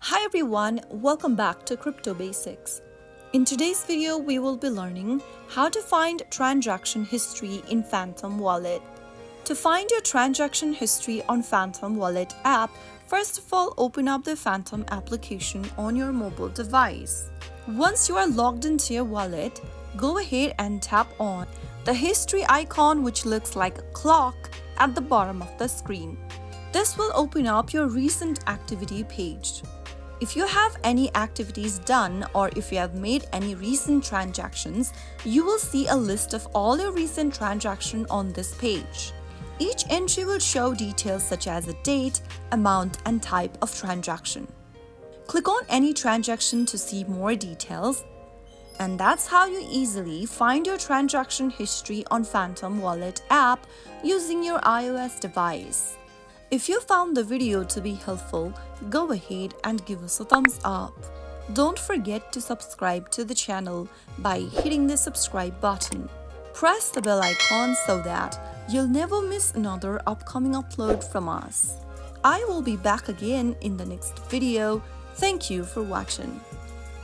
Hi everyone, welcome back to Crypto Basics. In today's video, we will be learning how to find transaction history in Phantom Wallet. To find your transaction history on Phantom Wallet app, first of all, open up the Phantom application on your mobile device. Once you are logged into your wallet, go ahead and tap on the history icon, which looks like a clock at the bottom of the screen. This will open up your recent activity page. If you have any activities done or if you have made any recent transactions, you will see a list of all your recent transactions on this page. Each entry will show details such as the date, amount, and type of transaction. Click on any transaction to see more details, and that's how you easily find your transaction history on Phantom Wallet app using your iOS device. If you found the video to be helpful, go ahead and give us a thumbs up. Don't forget to subscribe to the channel by hitting the subscribe button. Press the bell icon so that you'll never miss another upcoming upload from us. I will be back again in the next video. Thank you for watching.